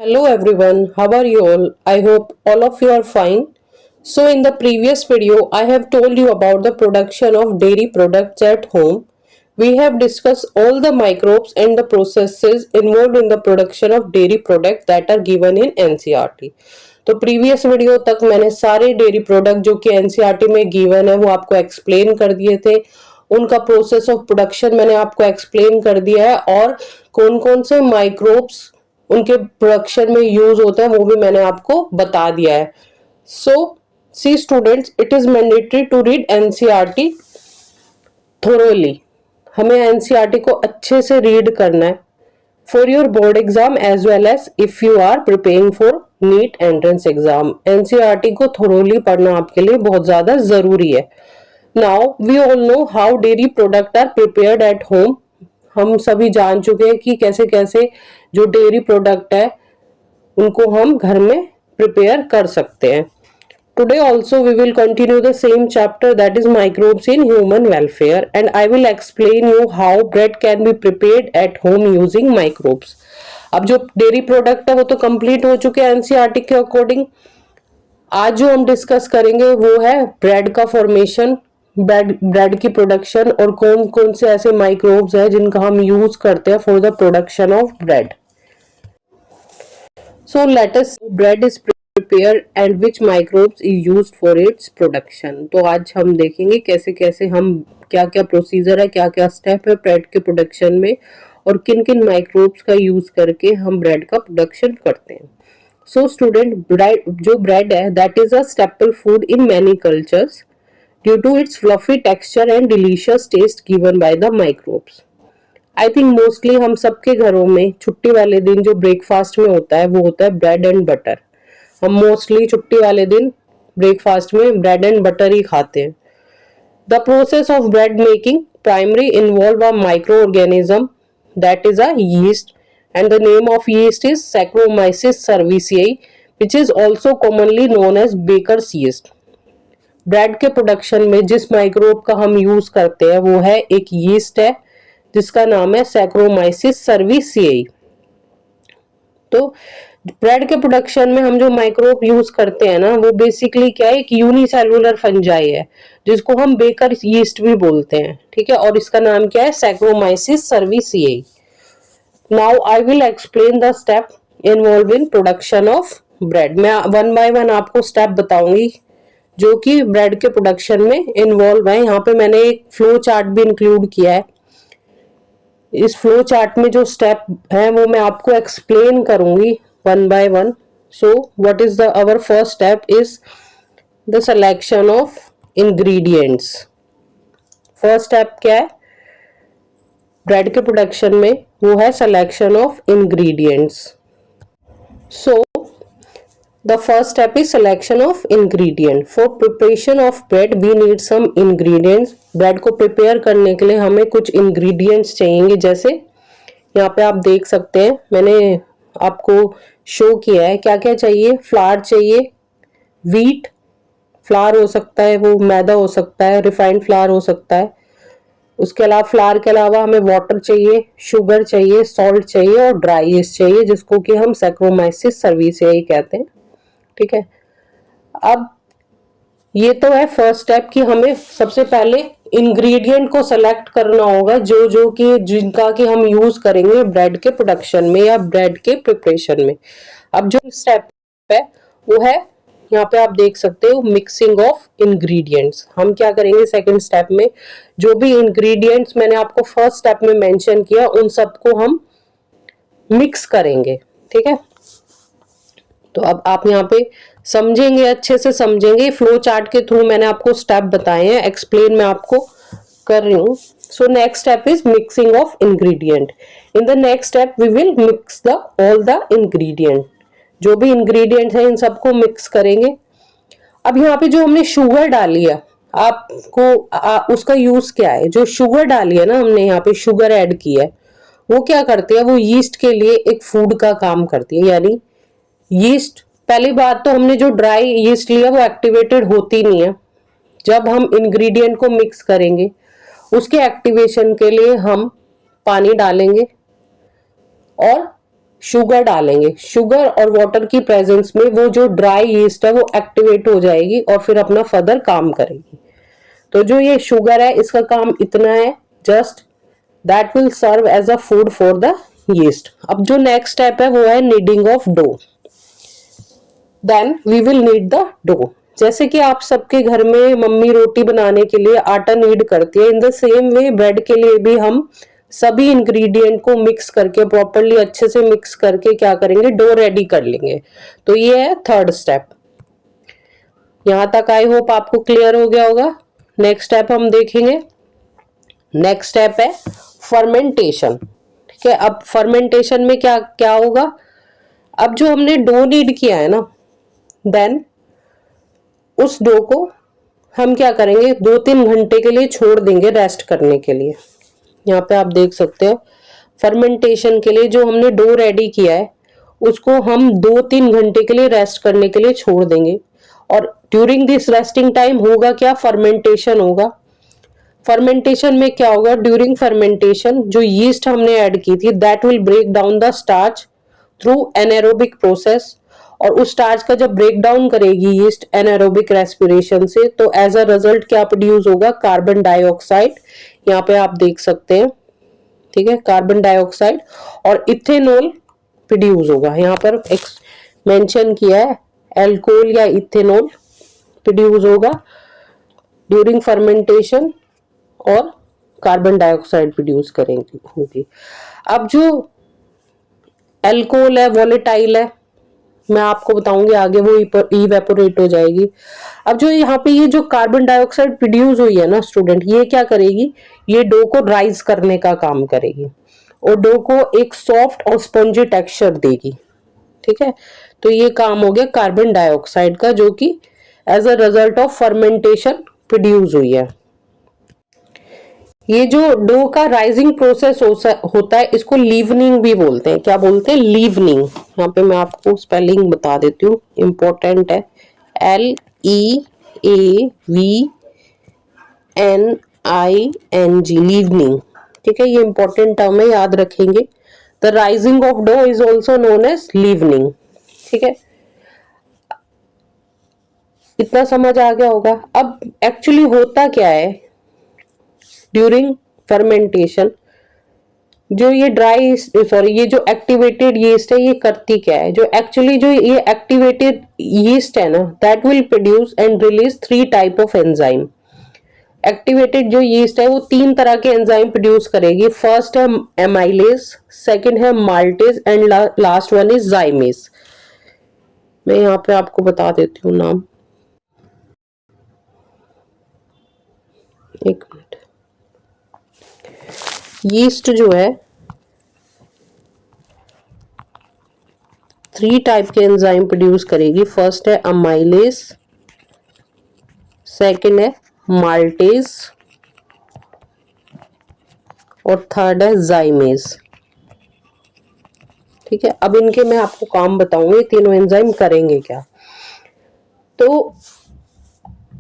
Hello everyone, how are you all? I hope all of you are fine. So in the previous video, I have told you about the production of dairy products at home. We have discussed all the microbes and the processes involved in the production of dairy products that are given in NCERT. तो previous video तक मैंने सारे dairy product जो कि NCERT में given है वो आपको एक्सप्लेन कर दिए थे। उनका प्रोसेस ऑफ प्रोडक्शन मैंने आपको एक्सप्लेन कर दिया है और कौन कौन से माइक्रोब्स उनके प्रोडक्शन में यूज होता है वो भी मैंने आपको बता दिया है। So see students, it is mandatory to read NCERT thoroughly. हमें एनसीईआरटी को अच्छे से रीड करना है for your board exam as well as if you are preparing for NEET entrance exam. NCERT को थोरोली पढ़ना आपके लिए बहुत ज्यादा जरूरी है। Now we all know how dairy product are prepared at home. हम सभी जान चुके हैं कि कैसे कैसे जो डेयरी प्रोडक्ट है उनको हम घर में प्रिपेयर कर सकते हैं। Today also we will continue the same chapter, that is microbes in human welfare, and I will explain you how bread can be prepared at home using microbes. अब जो डेयरी प्रोडक्ट है वो तो complete हो चुके हैं NCERT के according. आज जो हम डिस्कस करेंगे वो है ब्रेड का फॉर्मेशन, ब्रेड की प्रोडक्शन और कौन कौन से ऐसे माइक्रोब्स हैं जिनका हम यूज करते हैं for the production of bread. So let us bread is prepared and which microbes is used for its production। तो आज हम देखेंगे कैसे कैसे हम क्या क्या प्रोसीजर है, क्या क्या स्टेप है ब्रेड के प्रोडक्शन में और किन किन माइक्रोब्स का यूज करके हम ब्रेड का प्रोडक्शन करते हैं। सो स्टूडेंट, जो ब्रेड है that is a staple food in many cultures due to its fluffy texture and delicious taste given by the microbes. I think mostly हम सबके घरों में छुट्टी वाले दिन जो ब्रेकफास्ट में होता है वो होता है ब्रेड एंड बटर। हम मोस्टली छुट्टी वाले दिन ब्रेकफास्ट में ब्रेड एंड बटर ही खाते हैं। The process of bread making primary involve a micro organism that is a yeast and the name of yeast is saccharomyces cerevisiae which is also commonly known as baker's yeast. Bread के production में जिस microbe का हम use करते हैं वो है एक यीस्ट है जिसका नाम है सैक्रोमाइसिस सर्विसियाई। तो ब्रेड के प्रोडक्शन में हम जो माइक्रोब यूज करते हैं ना वो बेसिकली क्या है, एक यूनिसेलुलर फंजाई है जिसको हम बेकर यीस्ट भी बोलते हैं, ठीक है, और इसका नाम क्या है, saccharomyces cerevisiae. Now I will explain the step involve in production of bread. मैं वन बाय वन आपको स्टेप बताऊंगी जो कि ब्रेड के प्रोडक्शन में इन्वॉल्व है। यहाँ पे मैंने एक फ्लो चार्ट भी इंक्लूड किया है। इस फ्लो चार्ट में जो स्टेप है वो मैं आपको एक्सप्लेन करूंगी one by one. So what is the our first step is the selection of ingredients. First step क्या है ब्रेड के प्रोडक्शन में, वो है selection of ingredients. So the first step is selection of ingredient। for preparation of bread we need some ingredients। bread को prepare करने के लिए हमें कुछ ingredients चाहिए, जैसे यहाँ पे आप देख सकते हैं मैंने आपको शो किया है क्या क्या चाहिए। फ्लावर चाहिए, व्हीट फ्लावर हो सकता है, वो मैदा हो सकता है, रिफाइंड फ्लावर हो सकता है। उसके अलावा फ्लावर के अलावा हमें वाटर चाहिए, शुगर चाहिए, सॉल्ट चाहिए और ड्राई ईस्ट चाहिए जिसको कि हम सैक्रोमाइसिस सर्विसियाई कहते हैं, ठीक है। अब ये तो है फर्स्ट स्टेप कि हमें सबसे पहले इंग्रेडिएंट को सेलेक्ट करना होगा जो जो कि जिनका कि हम यूज करेंगे ब्रेड के प्रोडक्शन में या ब्रेड के प्रिपरेशन में। अब जो स्टेप है वो है, यहाँ पे आप देख सकते हो, मिक्सिंग ऑफ इंग्रेडिएंट्स। हम क्या करेंगे सेकंड स्टेप में, जो भी इंग्रेडिएंट्स मैंने आपको फर्स्ट स्टेप में मेंशन किया उन सबको हम मिक्स करेंगे, ठीक है। तो अब आप यहाँ पे समझेंगे, अच्छे से समझेंगे। फ्लो चार्ट के थ्रू मैंने आपको स्टेप बताए हैं, एक्सप्लेन मैं आपको कर रही हूँ। So next step is mixing of ingredient. In the next step we will mix the all the ingredient. जो भी इंग्रेडिएंट है इन सबको मिक्स करेंगे। अब यहाँ पे जो हमने शुगर डाली है आपको उसका यूज क्या है। जो शुगर डाली है ना हमने यहाँ पे शुगर ऐड की है वो क्या करती है, वो यीस्ट के लिए एक फूड का काम करती है। यानी यीस्ट, पहली बात तो हमने जो ड्राई यीस्ट लिया वो एक्टिवेटेड होती नहीं है। जब हम इंग्रेडिएंट को मिक्स करेंगे उसके एक्टिवेशन के लिए हम पानी डालेंगे और शुगर डालेंगे, शुगर और वाटर की प्रेजेंस में वो जो ड्राई यीस्ट है वो एक्टिवेट हो जाएगी और फिर अपना फर्दर काम करेगी। तो जो ये शुगर है इसका काम इतना है, just that will serve as a food for the yeast. अब जो नेक्स्ट स्टेप है वो है kneading of dough. Then we will knead the dough. जैसे कि आप सबके घर में मम्मी रोटी बनाने के लिए आटा नीड करती है, in the same way bread के लिए भी हम सभी इंग्रेडिएंट को मिक्स करके प्रॉपरली अच्छे से मिक्स करके क्या करेंगे, डो रेडी कर लेंगे। तो ये है थर्ड स्टेप। यहां तक आई होप आपको क्लियर हो गया होगा। नेक्स्ट स्टेप हम देखेंगे। नेक्स्ट स्टेप है फर्मेंटेशन। ठीक है, अब फर्मेंटेशन में क्या क्या होगा, अब जो हमने डो नीड किया है ना, देन उस डो को हम क्या करेंगे, 2-3 घंटे के लिए छोड़ देंगे रेस्ट करने के लिए। यहाँ पे आप देख सकते हो फर्मेंटेशन के लिए जो हमने डो रेडी किया है उसको हम 2-3 घंटे के लिए रेस्ट करने के लिए छोड़ देंगे। और ड्यूरिंग दिस रेस्टिंग टाइम होगा क्या, फर्मेंटेशन होगा। फर्मेंटेशन में क्या होगा, ड्यूरिंग फर्मेंटेशन जो यीस्ट हमने ऐड की थी that will break down the starch through anaerobic process. और उस स्टार्च का जब ब्रेक डाउन करेगी यीस्ट एनारोबिक रेस्पिरेशन से, तो एज अ रिजल्ट क्या प्रोड्यूस होगा, कार्बन डाइऑक्साइड। यहाँ पे आप देख सकते हैं, ठीक है, कार्बन डाइऑक्साइड और इथेनॉल प्रोड्यूस होगा। यहाँ पर मेंशन किया है एल्कोहल या इथेनॉल प्रोड्यूस होगा ड्यूरिंग फर्मेंटेशन और कार्बन डाइऑक्साइड प्रोड्यूस करेंगे होगी। अब जो एल्कोहल है वोलेटाइल है, मैं आपको बताऊंगी आगे, वो इवेपोरेट हो जाएगी। अब जो यहाँ पे ये जो कार्बन डाइऑक्साइड प्रोड्यूस हुई है ना स्टूडेंट, ये क्या करेगी, ये डो को राइज करने का काम करेगी और डो को एक सॉफ्ट और स्पंजी टेक्सचर देगी। ठीक है, तो ये काम हो गया कार्बन डाइऑक्साइड का, जो कि as a result of fermentation produce हुई है। ये जो डो का राइजिंग प्रोसेस होता है इसको लीवनिंग भी बोलते हैं। क्या बोलते हैं, लीवनिंग। यहाँ पे मैं आपको स्पेलिंग बता देती हूँ, इंपॉर्टेंट है, LEAVNING, लीवनिंग। ठीक है, ये इंपॉर्टेंट टर्म है, याद रखेंगे। The rising of dough is also known as leavening. ठीक है, इतना समझ आ गया होगा। अब एक्चुअली होता क्या है ड्यूरिंग फर्मेंटेशन, जो ये ये जो एक्टिवेटेड यीस्ट है ये करती क्या है, जो एक्चुअली जो ये एक्टिवेटेड यीस्ट है ना that will produce and release 3 type of enzyme. Activated जो यीस्ट है वो 3 तरह के एंजाइम प्रोड्यूस करेगी। फर्स्ट है एमाइलेज, सेकंड है maltase and last one is जाइमेज। मैं यहाँ पे आपको बता देती हूँ नाम, एक मिनट। यीस्ट जो है 3 टाइप के एंजाइम प्रोड्यूस करेगी। फर्स्ट है अमाइलेज, सेकंड है माल्टेज और थर्ड है जाइमेज। ठीक है, अब इनके मैं आपको काम बताऊंगी, तीनों एंजाइम करेंगे क्या। तो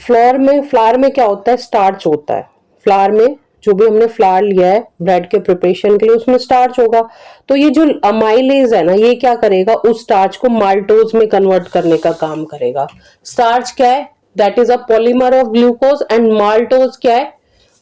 फ्लावर में क्या होता है, स्टार्च होता है। फ्लावर में जो भी हमने फ्लावर लिया है ब्रेड के प्रिपरेशन के लिए उसमें स्टार्च होगा। तो ये जो अमाइलेज है ना ये क्या करेगा, उस स्टार्च को माल्टोज में कन्वर्ट करने का काम करेगा। स्टार्च क्या है, that is a polymer of glucose, and maltose क्या है,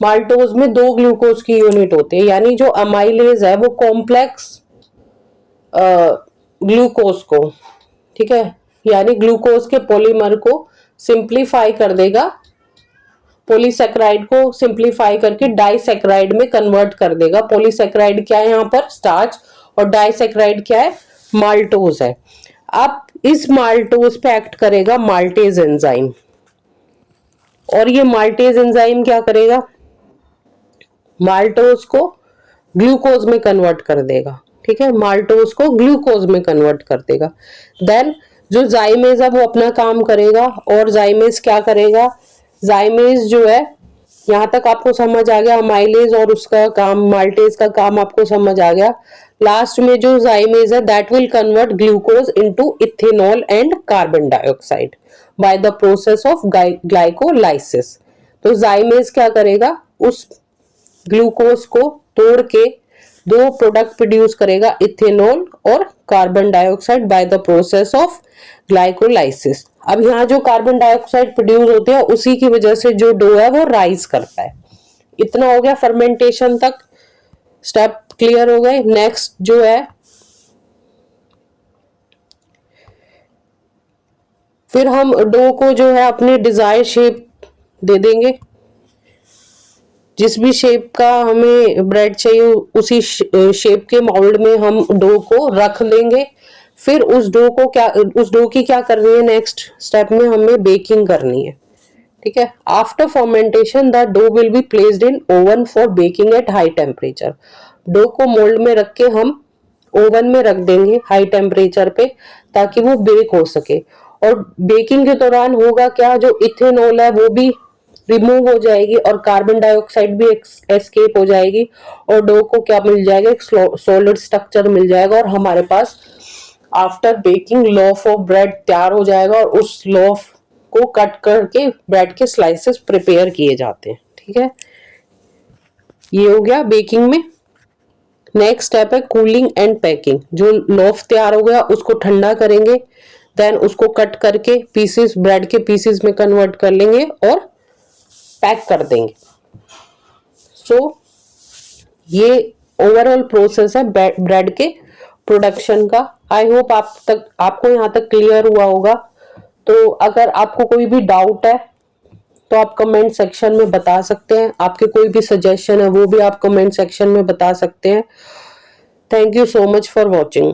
माल्टोज में 2 ग्लूकोज की यूनिट होती है। यानी जो अमाइलेज है वो कॉम्प्लेक्स ग्लूकोज को, ठीक है, यानी ग्लूकोज के पॉलीमर को सिंप्लीफाई कर देगा, पॉलीसेक्राइड को सिंप्लीफाई करके डाइसेक्राइड में कन्वर्ट कर देगा। पॉलीसेक्राइड क्या है यहाँ पर, स्टार्च, और डाइसेक्राइड क्या है, माल्टोज है। अब इस माल्टोज पे एक्ट करेगा माल्टेज एंजाइम, और ये माल्टेज एंजाइम क्या करेगा, माल्टोज को ग्लूकोज में कन्वर्ट कर देगा। ठीक है, माल्टोज को ग्लूकोज में कन्वर्ट कर देगा। देन जो जाइमेज है वो अपना काम करेगा, और जाइमेज क्या करेगा, जाइमेज जो है, यहां तक आपको समझ आ गया, अमाइलेज और उसका काम, माल्टेज का काम आपको समझ आ गया। लास्ट में जो जाइमेज है that will convert glucose into ethanol and carbon dioxide by the process of glycolysis. तो जाइमेज क्या करेगा, उस ग्लूकोज को तोड़ के दो प्रोडक्ट प्रोड्यूस करेगा, इथेनॉल और carbon dioxide by the process of glycolysis. अब यहाँ जो कार्बन डाइऑक्साइड प्रोड्यूस होते हैं उसी की वजह से जो डो है वो राइज करता है। इतना हो गया फर्मेंटेशन तक, स्टेप क्लियर हो गए। नेक्स्ट जो है फिर हम डो को जो है अपने डिजायर शेप दे देंगे। जिस भी शेप का हमें ब्रेड चाहिए उसी शेप के मोल्ड में हम डो को रख लेंगे। फिर उस डो की क्या करनी है, नेक्स्ट स्टेप में हमें बेकिंग करनी है। ठीक है। After fermentation the dough will be placed in oven for baking at high temperature. Dough को मोल्ड में रख के हम ओवन में रख देंगे हाई टेम्परेचर पे, ताकि वो बेक हो सके। और बेकिंग के दौरान होगा क्या, जो इथेनॉल है वो भी रिमूव हो जाएगी और कार्बन डाइऑक्साइड भी एस्केप हो जाएगी और डो को क्या मिल जाएगा, एक सॉलिड स्ट्रक्चर मिल जाएगा और हमारे पास after baking loaf of bread तैयार हो जाएगा। और उस लॉफ को कट करके ब्रेड के स्लाइसेस प्रिपेयर किए जाते हैं। ठीक है, ये हो गया बेकिंग में। नेक्स्ट स्टेप है कूलिंग एंड पैकिंग। जो लॉफ तैयार हो गया उसको ठंडा करेंगे, देन उसको कट करके पीसेस, ब्रेड के पीसेस में कन्वर्ट कर लेंगे और पैक कर देंगे। सो ये ओवरऑल प्रोसेस है ब्रेड के प्रोडक्शन का। आई होप आपको यहाँ तक क्लियर हुआ होगा। तो अगर आपको कोई भी डाउट है तो आप कमेंट सेक्शन में बता सकते हैं। आपके कोई भी सजेशन है वो भी आप कमेंट सेक्शन में बता सकते हैं। Thank you so much for watching.